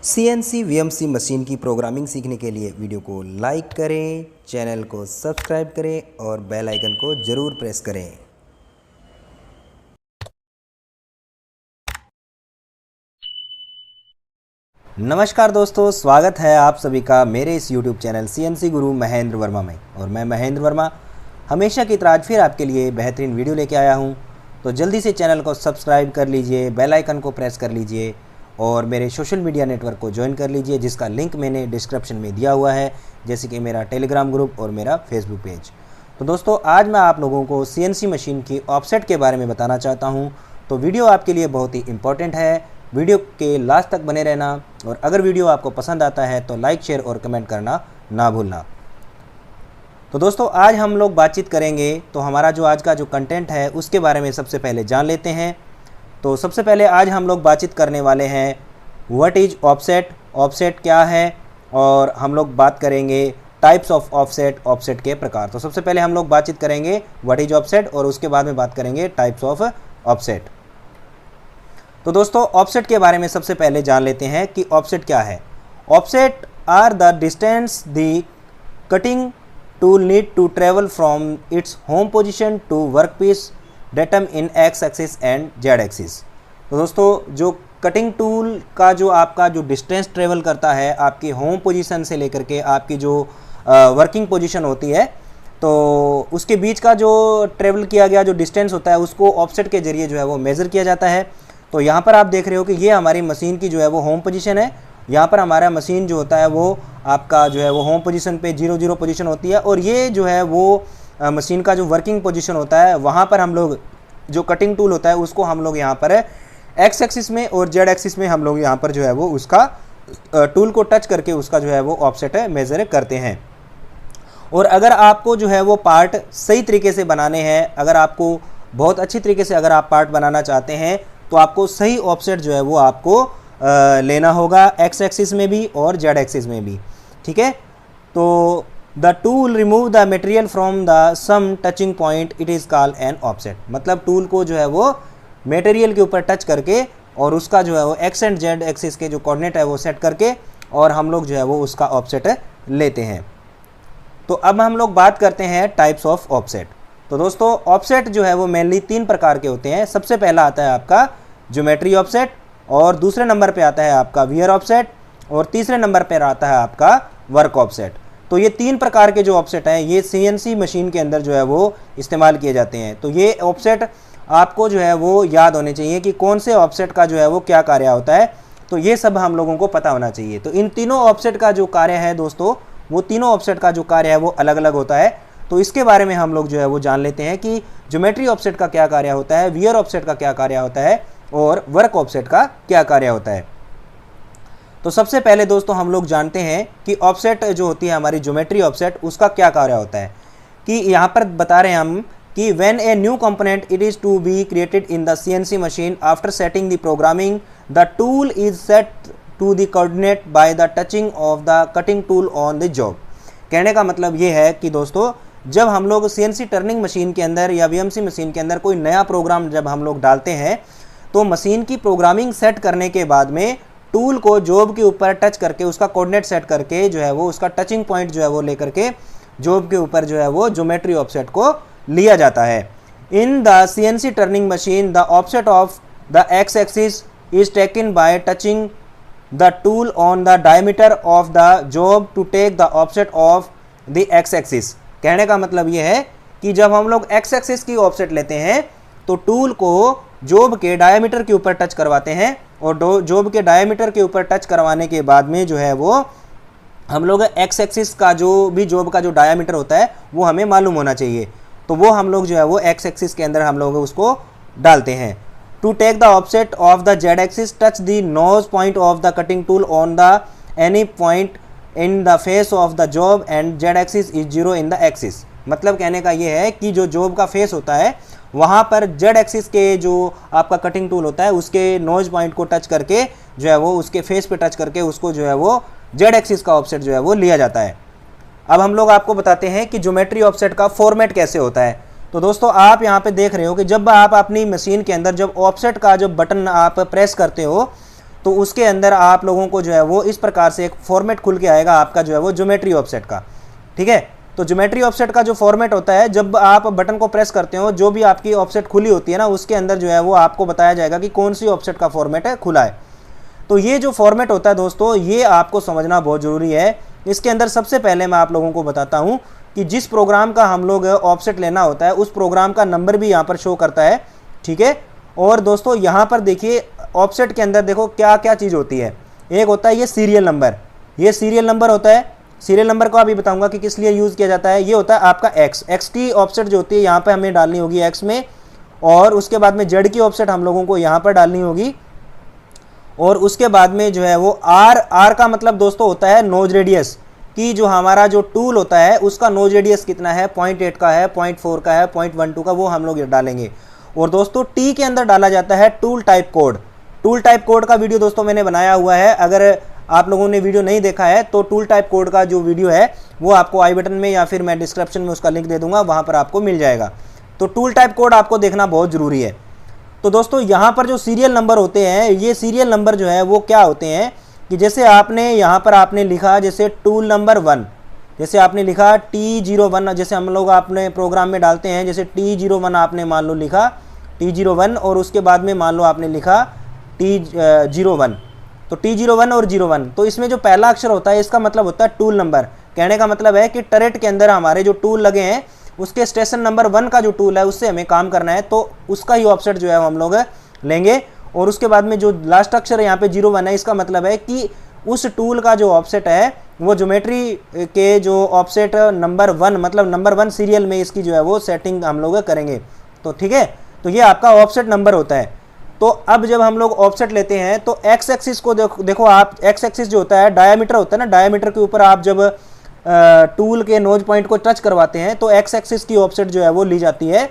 CNC VMC machine की programming सीखने के लिए वीडियो को लाइक करें, चैनल को सब्सक्राइब करें और बेल आइकन को ज़रूर प्रेस करें। नमस्कार दोस्तों, स्वागत है आप सभी का मेरे इस YouTube चैनल CNC गुरु महेंद्र वर्मा में। और मैं महेंद्र वर्मा हमेशा की तरह आज फिर आपके लिए बेहतरीन वीडियो लेके आया हूँ। तो जल्दी से चैनल को सब्सक्राइब कर लीजिए, बेल आइकन को प्रेस कर लीजिए और मेरे सोशल मीडिया नेटवर्क को ज्वाइन कर लीजिए, जिसका लिंक मैंने डिस्क्रिप्शन में दिया हुआ है, जैसे कि मेरा टेलीग्राम ग्रुप और मेरा फेसबुक पेज। तो दोस्तों, आज मैं आप लोगों को CNC मशीन की ऑफसेट के बारे में बताना चाहता हूं। तो वीडियो आपके लिए बहुत ही इम्पोर्टेंट है, वीडियो के लास्ट तक बने रहना। और अगर वीडियो आपको पसंद आता है तो लाइक, शेयर और कमेंट करना ना भूलना। तो दोस्तों, आज हम लोग बातचीत करेंगे, तो हमारा जो आज का जो कंटेंट है उसके बारे में सबसे पहले जान लेते हैं। तो सबसे पहले आज हम लोग बातचीत करने वाले हैं व्हाट इज़ ऑफसेट, ऑफसेट क्या है, और हम लोग बात करेंगे टाइप्स ऑफ ऑफसेट, ऑफसेट के प्रकार। तो सबसे पहले हम लोग बातचीत करेंगे व्हाट इज़ ऑफसेट और उसके बाद में बात करेंगे टाइप्स ऑफ ऑफसेट। तो दोस्तों, ऑफसेट के बारे में सबसे पहले जान लेते हैं कि ऑफसेट क्या है। Offset are the distance the cutting tool need to travel from its home position to work piece datum in X axis and Z axis. तो दोस्तों, जो कटिंग टूल का जो आपका जो डिस्टेंस ट्रेवल करता है आपकी होम पोजीशन से लेकर के आपकी जो वर्किंग पोजीशन होती है, तो उसके बीच का जो ट्रेवल किया गया जो डिस्टेंस होता है उसको ऑफसेट के जरिए जो है वो मेज़र किया जाता है। तो यहाँ पर आप देख रहे हो कि ये हमारी मशीन की जो है वो होम पोजीशन है। यहाँ पर हमारा मशीन जो होता है वो आपका जो है वो होम पोजीशन पे 0 पोजीशन होती है, और ये जो है वो मशीन का जो वर्किंग पोजीशन होता है वहाँ पर हम लोग जो कटिंग टूल होता है उसको हम लोग यहाँ पर एक्स एक्सिस में और जेड एक्सिस में हम लोग यहाँ पर जो है वो उसका टूल को टच करके उसका जो है वो ऑफसेट मेज़र करते हैं। और अगर आपको जो है वो पार्ट सही तरीके से बनाने हैं, अगर आपको बहुत अच्छी तरीके से अगर आप पार्ट बनाना चाहते हैं तो आपको सही ऑफसेट जो है वो आपको लेना होगा, एक्स एक्सिस में भी और जेड एक्सिस में भी। ठीक है, तो the tool remove the material from the sum touching point, it is called an offset. मतलब टूल को जो है वो मटेरियल के ऊपर टच करके और उसका जो है वो एक्स एंड जेड एक्सिस के जो कोऑर्डिनेट है वो सेट करके और हम लोग जो है वो उसका ऑफसेट लेते हैं। तो अब हम लोग बात करते हैं टाइप्स ऑफ ऑफसेट। तो दोस्तों, ऑफसेट जो है वो मेनली 3 प्रकार के होते हैं। सबसे पहला आता है आपका ज्योमेट्री ऑफसेट, और दूसरे नंबर पे आता है आपका वियर ऑफसेट, और तीसरे नंबर पर आता है आपका वर्क ऑफसेट। तो ये 3 प्रकार के जो ऑफसेट हैं ये CNC मशीन के अंदर जो है वो इस्तेमाल किए जाते हैं। तो ये ऑफसेट आपको जो है वो याद होने चाहिए कि कौन से ऑफसेट का जो है वो क्या कार्य होता है, तो ये सब हम लोगों को पता होना चाहिए। तो इन तीनों ऑफसेट का जो कार्य है दोस्तों, वो तीनों ऑफसेट का जो कार्य है वो अलग अलग होता है। तो इसके बारे में हम लोग जो है वो जान लेते हैं कि ज्योमेट्री ऑफसेट का क्या कार्य होता है, वियर ऑफसेट का क्या कार्य होता है और वर्क ऑफसेट का क्या कार्य होता है। तो सबसे पहले दोस्तों हम लोग जानते हैं कि ऑफसेट जो होती है हमारी ज्योमेट्री ऑफसेट, उसका क्या कार्य होता है। कि यहाँ पर बता रहे हैं हम कि when a new component it is to be created in the CNC machine, after setting the programming the tool is set to the coordinate by the touching of the cutting tool on the job। कहने का मतलब ये है कि दोस्तों, जब हम लोग CNC टर्निंग मशीन के अंदर या VMC मशीन के अंदर कोई नया प्रोग्राम जब हम लोग डालते हैं, तो मशीन की प्रोग्रामिंग सेट करने के बाद में टूल को जॉब के ऊपर टच करके उसका कोऑर्डिनेट सेट करके जो है वो उसका टचिंग पॉइंट जो है वो लेकर के जॉब के ऊपर जो है वो ज्योमेट्री ऑफसेट को लिया जाता है। In the CNC turning machine the offset of the X axis is taken by touching the tool on the diameter of the job to take the offset of the X axis. कहने का मतलब ये है कि जब हम लोग x axis की ऑफसेट लेते हैं तो टूल को जॉब के डायमीटर के ऊपर टच करवाते हैं, और जॉब के डायमीटर के ऊपर टच करवाने के बाद में जो है वो हम लोग एक्स एक्सिस का जो भी जॉब का जो डायमीटर होता है वो हमें मालूम होना चाहिए। तो वो हम लोग जो है वो एक्स एक्सिस के अंदर हम लोग उसको डालते हैं। To take the offset of the Z axis touch the nose point of the cutting tool on the any point in the face of the job and Z axis is 0 in the axis. मतलब कहने का ये है कि जो job का face होता है वहाँ पर जेड एक्सिस के जो आपका कटिंग टूल होता है उसके नोज पॉइंट को टच करके जो है वो उसके फेस पे टच करके उसको जो है वो जेड एक्सिस का ऑफसेट जो है वो लिया जाता है। अब हम लोग आपको बताते हैं कि ज्योमेट्री ऑफसेट का फॉर्मेट कैसे होता है। तो दोस्तों, आप यहाँ पे देख रहे हो कि जब आप अपनी मशीन के अंदर जब ऑफसेट का जब बटन आप प्रेस करते हो तो उसके अंदर आप लोगों को जो है वो इस प्रकार से एक फॉर्मेट खुल के आएगा आपका जो है वो ज्योमेट्री ऑफसेट का। ठीक है, तो ज्योमेट्री ऑफसेट का जो फॉर्मेट होता है, जब आप बटन को प्रेस करते हो, जो भी आपकी ऑफसेट खुली होती है ना, उसके अंदर जो है वो आपको बताया जाएगा कि कौन सी ऑफसेट का फॉर्मेट है खुला है। तो ये जो फॉर्मेट होता है दोस्तों, ये आपको समझना बहुत ज़रूरी है। इसके अंदर सबसे पहले मैं आप लोगों को बताता हूँ कि जिस प्रोग्राम का हम लोग ऑफसेट लेना होता है उस प्रोग्राम का नंबर भी यहाँ पर शो करता है। ठीक है, और दोस्तों यहाँ पर देखिए ऑफसेट के अंदर देखो क्या क्या चीज़ होती है। एक होता है ये सीरियल नंबर, ये सीरियल नंबर होता है। सीरियल नंबर को अभी बताऊंगा कि किस लिए यूज़ किया जाता है। ये होता है आपका एक्स की ऑफसेट जो होती है यहाँ पे हमें डालनी होगी एक्स में, और उसके बाद में जेड की ऑफसेट हम लोगों को यहाँ पर डालनी होगी, और उसके बाद में जो है वो आर का मतलब दोस्तों होता है नोज रेडियस, कि जो हमारा जो टूल होता है उसका नोज रेडियस कितना है, 0.8 का है, 0.4 का है, 0.12 का, वो हम लोग डालेंगे। और दोस्तों टी के अंदर डाला जाता है tool type code. Tool type code का वीडियो दोस्तों मैंने बनाया हुआ है, अगर आप लोगों ने वीडियो नहीं देखा है तो टूल टाइप कोड का जो वीडियो है वो आपको आई बटन में या फिर मैं डिस्क्रिप्शन में उसका लिंक दे दूंगा, वहाँ पर आपको मिल जाएगा। तो टूल टाइप कोड आपको देखना बहुत ज़रूरी है। तो दोस्तों यहाँ पर जो सीरियल नंबर होते हैं, ये सीरियल नंबर जो है वो क्या होते हैं कि जैसे आपने यहाँ पर आपने लिखा जैसे टूल नंबर 1, जैसे आपने लिखा T01, जैसे हम लोग आपने प्रोग्राम में डालते हैं, जैसे T01 आपने मान लो लिखा T01, और उसके बाद में मान लो आपने लिखा T01, तो T01 और 01, तो इसमें जो पहला अक्षर होता है इसका मतलब होता है टूल नंबर। कहने का मतलब है कि टरेट के अंदर हमारे जो टूल लगे हैं उसके स्टेशन नंबर 1 का जो टूल है उससे हमें काम करना है, तो उसका ही ऑफसेट जो है हम लोग लेंगे। और उसके बाद में जो लास्ट अक्षर यहाँ पे 01 है, इसका मतलब है कि उस टूल का जो ऑफसेट है वो ज्योमेट्री के जो ऑफसेट नंबर 1, मतलब नंबर 1 सीरियल में इसकी जो है वो सेटिंग हम लोग करेंगे। तो ठीक है, तो ये आपका ऑफसेट नंबर होता है। तो अब जब हम लोग ऑफसेट लेते हैं तो एक्स एक्सिस को देखो आप, एक्स एक्सिस जो होता है डायमीटर होता है ना, डायमीटर के ऊपर आप जब टूल के नोज पॉइंट को टच करवाते हैं तो एक्स एक्सिस की ऑफसेट जो है वो ली जाती है।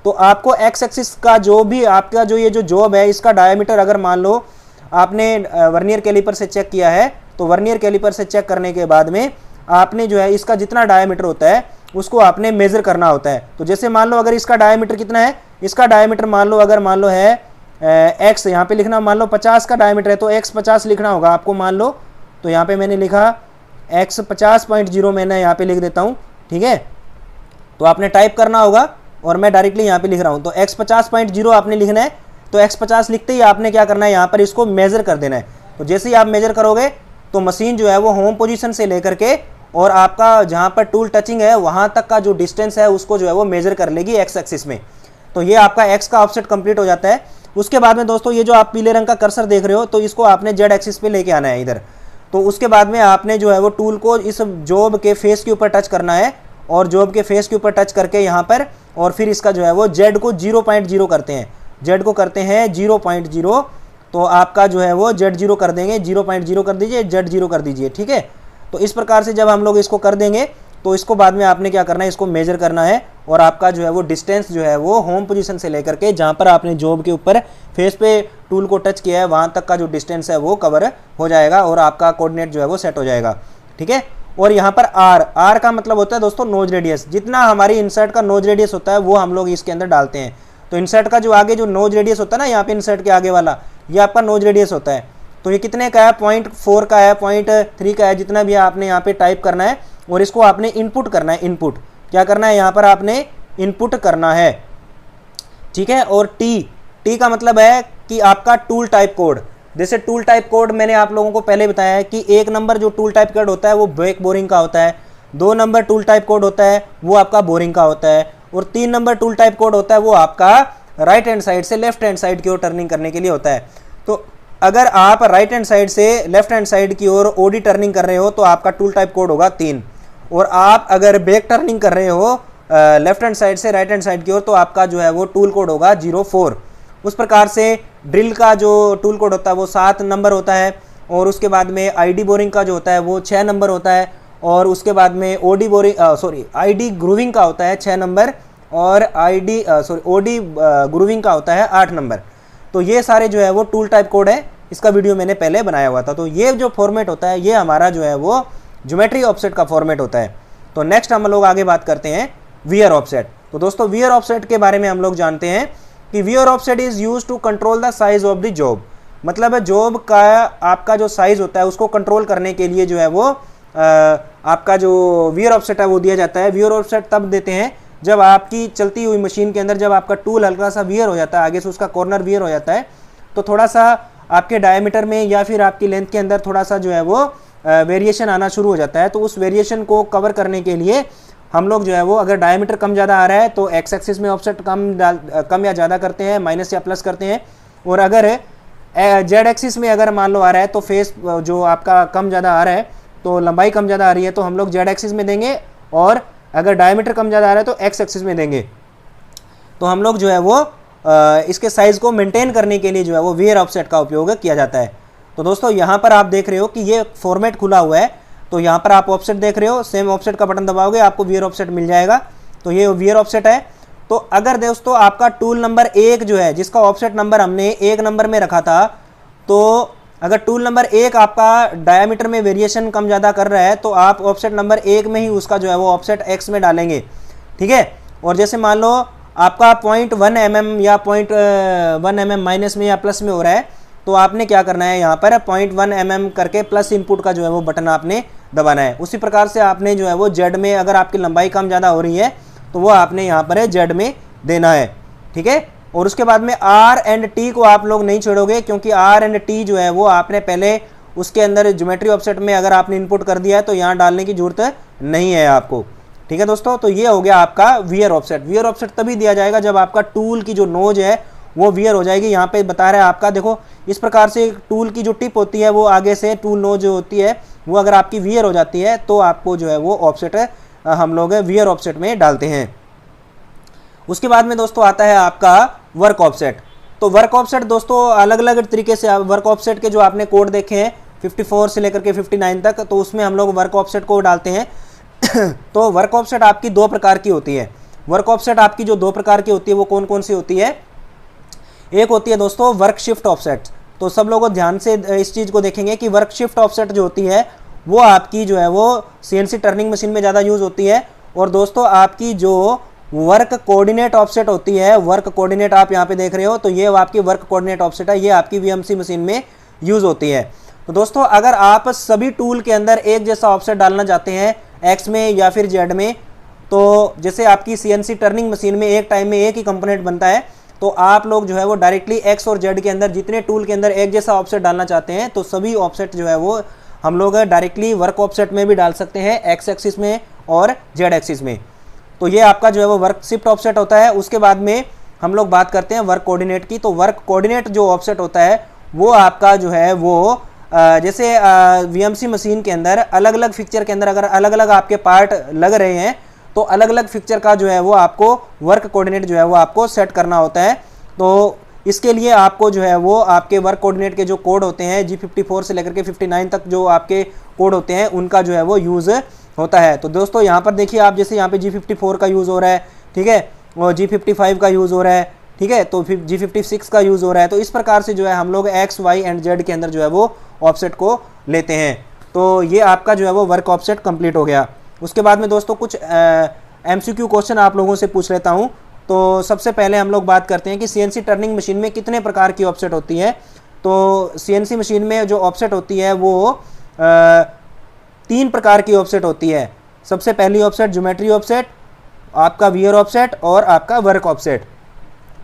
तो आपको एक्स एक्सिस का जो भी आपका जो ये जो जॉब है इसका डायमीटर, अगर मान लो आपने वर्नियर कैलिपर से चेक किया है, तो वर्नियर कैलिपर से चेक करने के बाद में आपने जो है इसका जितना डायमीटर होता है उसको आपने मेजर करना होता है। तो जैसे मान लो अगर इसका डायमीटर कितना है, इसका डायमीटर मान लो अगर मान लो है एक्स, यहाँ पे लिखना मान लो 50 का डायमीटर है तो एक्स 50 लिखना होगा आपको, मान लो। तो यहाँ पे मैंने लिखा एक्स 50.0 मैंने यहाँ पे लिख देता हूँ। ठीक है, तो आपने टाइप करना होगा और मैं डायरेक्टली यहाँ पे लिख रहा हूँ। तो एक्स 50.0 आपने लिखना है, तो एक्स 50 लिखते ही आपने क्या करना है, यहाँ पर इसको मेजर कर देना है। तो जैसे ही आप मेजर करोगे तो मशीन जो है वो होम पोजीशन से लेकर के और आपका जहाँ पर टूल टचिंग है वहाँ तक का जो डिस्टेंस है उसको जो है वो मेजर कर लेगी एक्स एक्सिस में। तो ये आपका एक्स का ऑफसेट कंप्लीट हो जाता है। उसके बाद में दोस्तों ये जो आप पीले रंग का कर्सर देख रहे हो, तो इसको आपने जेड एक्सिस पे लेके आना है इधर। तो उसके बाद में आपने जो है वो टूल को इस जॉब के फेस के ऊपर टच करना है, और जॉब के फेस के ऊपर टच करके यहाँ पर, और फिर इसका जो है वो जेड को 0.0 करते हैं, जेड को करते हैं 0.0, तो आपका जो है वो जेड 0 कर देंगे, 0.0 कर दीजिए, जेड 0 कर दीजिए। ठीक है, तो इस प्रकार से जब हम लोग इसको कर देंगे तो इसको बाद में आपने क्या करना है, इसको मेजर करना है, और आपका जो है वो डिस्टेंस जो है वो होम पोजीशन से लेकर के जहाँ पर आपने जॉब के ऊपर फेस पे टूल को टच किया है वहाँ तक का जो डिस्टेंस है वो कवर हो जाएगा, और आपका कोऑर्डिनेट जो है वो सेट हो जाएगा। ठीक है, और यहाँ पर आर का मतलब होता है दोस्तों नोज रेडियस। जितना हमारी इंसर्ट का नोज रेडियस होता है वो हम लोग इसके अंदर डालते हैं। तो इंसर्ट का जो आगे जो नोज रेडियस होता है ना, यहाँ पे इंसर्ट के आगे वाला, ये आपका नोज रेडियस होता है। तो ये कितने का है, 0.4 का है, 0.3 का है, जितना भी आपने यहाँ पे टाइप करना है, और इसको आपने इनपुट करना है। इनपुट क्या करना है, यहाँ पर आपने इनपुट करना है। ठीक है, और टी का मतलब है कि आपका टूल टाइप कोड। जैसे टूल टाइप कोड मैंने आप लोगों को पहले बताया है कि 1 नंबर जो टूल टाइप कोड होता है वो ब्रेक बोरिंग का होता है, 2 नंबर टूल टाइप कोड होता है वो आपका बोरिंग का होता है, और 3 नंबर टूल टाइप कोड होता है वो आपका राइट हैंड साइड से लेफ्ट हैंड साइड की ओर टर्निंग करने के लिए होता है। तो अगर आप राइट हैंड साइड से लेफ्ट हैंड साइड की ओर ओडी टर्निंग कर रहे हो तो आपका टूल टाइप कोड होगा 3, और आप अगर बैक टर्निंग कर रहे हो लेफ्ट हैंड साइड से राइट हैंड साइड की ओर तो आपका जो है वो टूल कोड होगा 04। उस प्रकार से ड्रिल का जो टूल कोड होता है वो 7 नंबर होता है, और उसके बाद में आईडी बोरिंग का जो होता है वो 6 नंबर होता है, और उसके बाद में आईडी ग्रूविंग का होता है 6 नंबर, और ओडी ग्रूविंग का होता है 8 नंबर। तो ये सारे जो है वो टूल टाइप कोड है, इसका वीडियो मैंने पहले बनाया हुआ था। तो ये जो फॉर्मेट होता है ये हमारा जो है वो ज्योमेट्री ऑफसेट का फॉर्मेट होता है। तो नेक्स्ट हम लोग आगे बात करते हैं वियर ऑफसेट। तो दोस्तों वियर ऑफसेट के बारे में हम लोग जानते हैं कि wear offset is used to control the size of the job. मतलब जॉब का आपका जो साइज होता है उसको कंट्रोल करने के लिए जो है वो आपका जो वियर ऑफसेट है वो दिया जाता है। वियर ऑफसेट तब देते हैं जब आपकी चलती हुई मशीन के अंदर जब आपका टूल हल्का सा वियर हो जाता है, आगे से उसका कॉर्नर वियर हो जाता है, तो थोड़ा सा आपके डायमीटर में या फिर आपकी लेंथ के अंदर थोड़ा सा जो है वो वेरिएशन आना शुरू हो जाता है। तो उस वेरिएशन को कवर करने के लिए हम लोग जो है वो अगर डायमीटर कम ज़्यादा आ रहा है तो एक्स एक्सिस में ऑफसेट कम या ज़्यादा करते हैं, माइनस या प्लस करते हैं। और अगर जेड एक्सिस में अगर मान लो आ रहा है तो फेस जो आपका कम ज़्यादा आ रहा है तो लंबाई कम ज़्यादा आ रही है तो हम लोग जेड एक्सिस में देंगे, और अगर डायमीटर कम ज़्यादा आ रहा है तो एक्स एक्सिस में देंगे। तो हम लोग जो है वो इसके साइज़ को मेंटेन करने के लिए जो है वो वियर ऑफसेट का उपयोग किया जाता है। तो दोस्तों यहाँ पर आप देख रहे हो कि ये फॉर्मेट खुला हुआ है, तो यहाँ पर आप ऑफसेट देख रहे हो, सेम ऑफसेट का बटन दबाओगे आपको वियर ऑफसेट मिल जाएगा। तो ये वियर ऑफसेट है। तो अगर दोस्तों आपका टूल नंबर 1 जो है जिसका ऑफसेट नंबर हमने 1 नंबर में रखा था, तो अगर टूल नंबर 1 आपका डायमीटर में वेरिएशन कम ज़्यादा कर रहा है तो आप ऑफसेट नंबर 1 में ही उसका जो है वो ऑफसेट एक्स में डालेंगे, ठीक है। और जैसे मान लो आपका 0.1 mm या 0.1 mm माइनस में या प्लस में हो रहा है, तो आपने क्या करना है यहाँ पर 0.1 mm करके प्लस इनपुट का जो है वो बटन आपने दबाना है। उसी प्रकार से आपने जो है वो जेड में अगर आपकी लंबाई कम ज़्यादा हो रही है तो वो आपने यहाँ पर जेड में देना है, ठीक है। और उसके बाद में आर एंड टी को आप लोग नहीं छोड़ोगे, क्योंकि आर एंड टी जो है वो आपने पहले उसके अंदर ज्योमेट्री ऑफसेट में अगर आपने इनपुट कर दिया है तो यहाँ डालने की जरूरत नहीं है आपको, ठीक है दोस्तों। तो ये हो गया आपका वियर ऑफसेट। वियर ऑफसेट तभी दिया जाएगा जब आपका टूल की जो नोज है वो वियर हो जाएगी। यहाँ पे बता रहा है आपका, देखो इस प्रकार से टूल की जो टिप होती है वो आगे से टूल नोज जो होती है वो अगर आपकी वियर हो जाती है तो आपको जो है वो ऑफसेट हम लोग वियर ऑफसेट में डालते हैं। उसके बाद में दोस्तों आता है आपका वर्क ऑफसेट। तो वर्क ऑफसेट दोस्तों अलग अलग तरीके से वर्क ऑफसेट के जो आपने कोड देखे हैं 54 से लेकर के 59 तक, तो उसमें हम लोग वर्क ऑफसेट को डालते हैं। तो वर्क ऑफसेट आपकी 2 प्रकार की होती है। वर्क ऑफसेट आपकी जो 2 प्रकार की होती है वो कौन कौन सी होती है? एक होती है दोस्तों वर्क शिफ्ट ऑफसेट। तो सब लोग ध्यान से इस चीज़ को देखेंगे कि वर्क शिफ्ट ऑफसेट जो होती है वो आपकी जो है वो CNC टर्निंग मशीन में ज़्यादा यूज़ होती है। और दोस्तों आपकी जो वर्क कोऑर्डिनेट ऑफसेट होती है, वर्क कोऑर्डिनेट आप यहाँ पे देख रहे हो, तो ये आपकी वर्क कोऑर्डिनेट ऑफसेट है, ये आपकी VMC मशीन में यूज़ होती है। तो दोस्तों अगर आप सभी टूल के अंदर एक जैसा ऑफसेट डालना चाहते हैं एक्स में या फिर जेड में, तो जैसे आपकी CNC टर्निंग मशीन में एक टाइम में एक ही कंपोनेंट बनता है, तो आप लोग जो है वो डायरेक्टली एक्स और जेड के अंदर जितने टूल के अंदर एक जैसा ऑफसेट डालना चाहते हैं तो सभी ऑफसेट जो है वो हम लोग डायरेक्टली वर्क ऑफसेट में भी डाल सकते हैं, एक्स एक्सिस में और जेड एक्सिस में। तो ये आपका जो है वो वर्क शिफ्ट ऑफसेट होता है। उसके बाद में हम लोग बात करते हैं वर्क कोऑर्डिनेट की। तो वर्क कोऑर्डिनेट जो ऑफसेट होता है वो आपका जो है वो जैसे VMC मशीन के अंदर अलग अलग फिक्चर के अंदर अगर अलग अलग आपके पार्ट लग रहे हैं तो अलग अलग फिक्चर का जो है वो आपको वर्क कोऑर्डिनेट जो है वो आपको सेट करना होता है। तो इसके लिए आपको जो है वो आपके वर्क कोऑर्डिनेट के जो कोड होते हैं G54 से लेकर के 59 तक जो आपके कोड होते हैं उनका जो है वो यूज़ होता है। तो दोस्तों यहाँ पर देखिए आप, जैसे यहाँ पे G54 का यूज़ हो रहा है, ठीक है, और G55 का यूज़ हो रहा है, ठीक है, तो फिर G56 का यूज़ हो रहा है। तो इस प्रकार से जो है हम लोग एक्स वाई एंड जेड के अंदर जो है वो ऑफसेट को लेते हैं। तो ये आपका जो है वो वर्क ऑफसेट कंप्लीट हो गया। उसके बाद में दोस्तों कुछ MCQ क्वेश्चन आप लोगों से पूछ लेता हूँ। तो सबसे पहले हम लोग बात करते हैं कि CNC टर्निंग मशीन में कितने प्रकार की ऑफसेट होती है। तो CNC मशीन में जो ऑफसेट होती है वो 3 प्रकार की ऑफसेट होती है। सबसे पहली ऑफसेट ज्योमेट्री ऑफसेट, आपका वियर ऑफसेट और आपका वर्क ऑफसेट।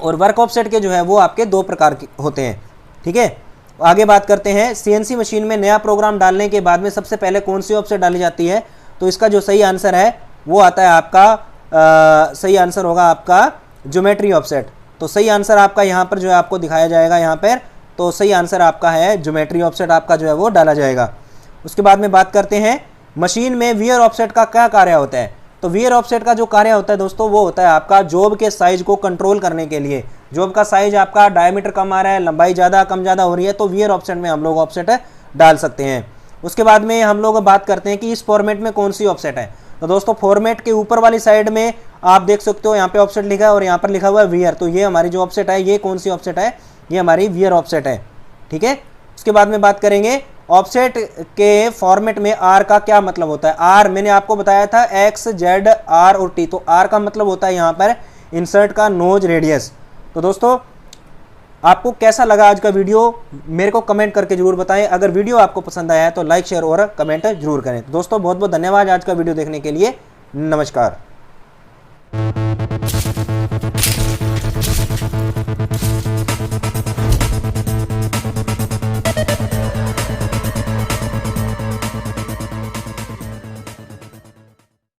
और वर्क ऑफसेट के जो है वो आपके 2 प्रकार के होते हैं, ठीक है। आगे बात करते हैं CNC मशीन में नया प्रोग्राम डालने के बाद में सबसे पहले कौन सी ऑफसेट डाली जाती है। तो इसका जो सही आंसर है वो आता है आपका सही आंसर होगा आपका ज्योमेट्री ऑफसेट। तो सही आंसर आपका यहाँ पर जो है आपको दिखाया जाएगा यहाँ पर। तो सही आंसर आपका है ज्योमेट्री ऑफसेट, आपका जो है वो डाला जाएगा। उसके बाद में बात करते हैं मशीन में वियर ऑफसेट का क्या कार्य होता है। तो वियर ऑफसेट का जो कार्य होता है दोस्तों वो होता है आपका जॉब के साइज को कंट्रोल करने के लिए। जॉब का साइज आपका डायमीटर कम आ रहा है, लंबाई ज़्यादा कम ज़्यादा हो रही है, तो वियर ऑफसेट में हम लोग ऑफसेट डाल सकते हैं। उसके बाद में हम लोग बात करते हैं कि इस फॉर्मेट में कौन सी ऑफसेट है। तो दोस्तों फॉर्मेट के ऊपर वाली साइड में आप देख सकते हो यहाँ पे ऑफसेट लिखा है और यहाँ पर लिखा हुआ है वियर। तो ये हमारी जो ऑफसेट है ये कौन सी ऑफसेट है, ये हमारी वियर ऑफसेट है, ठीक है। उसके बाद में बात करेंगे ऑफसेट के फॉर्मेट में आर का क्या मतलब होता है। आर मैंने आपको बताया था एक्स जेड आर और टी। तो आर का मतलब होता है यहाँ पर इंसर्ट का नोज रेडियस। तो दोस्तों आपको कैसा लगा आज का वीडियो मेरे को कमेंट करके जरूर बताएं। अगर वीडियो आपको पसंद आया है तो लाइक शेयर और कमेंट जरूर करें। दोस्तों बहुत बहुत धन्यवाद आज का वीडियो देखने के लिए। नमस्कार।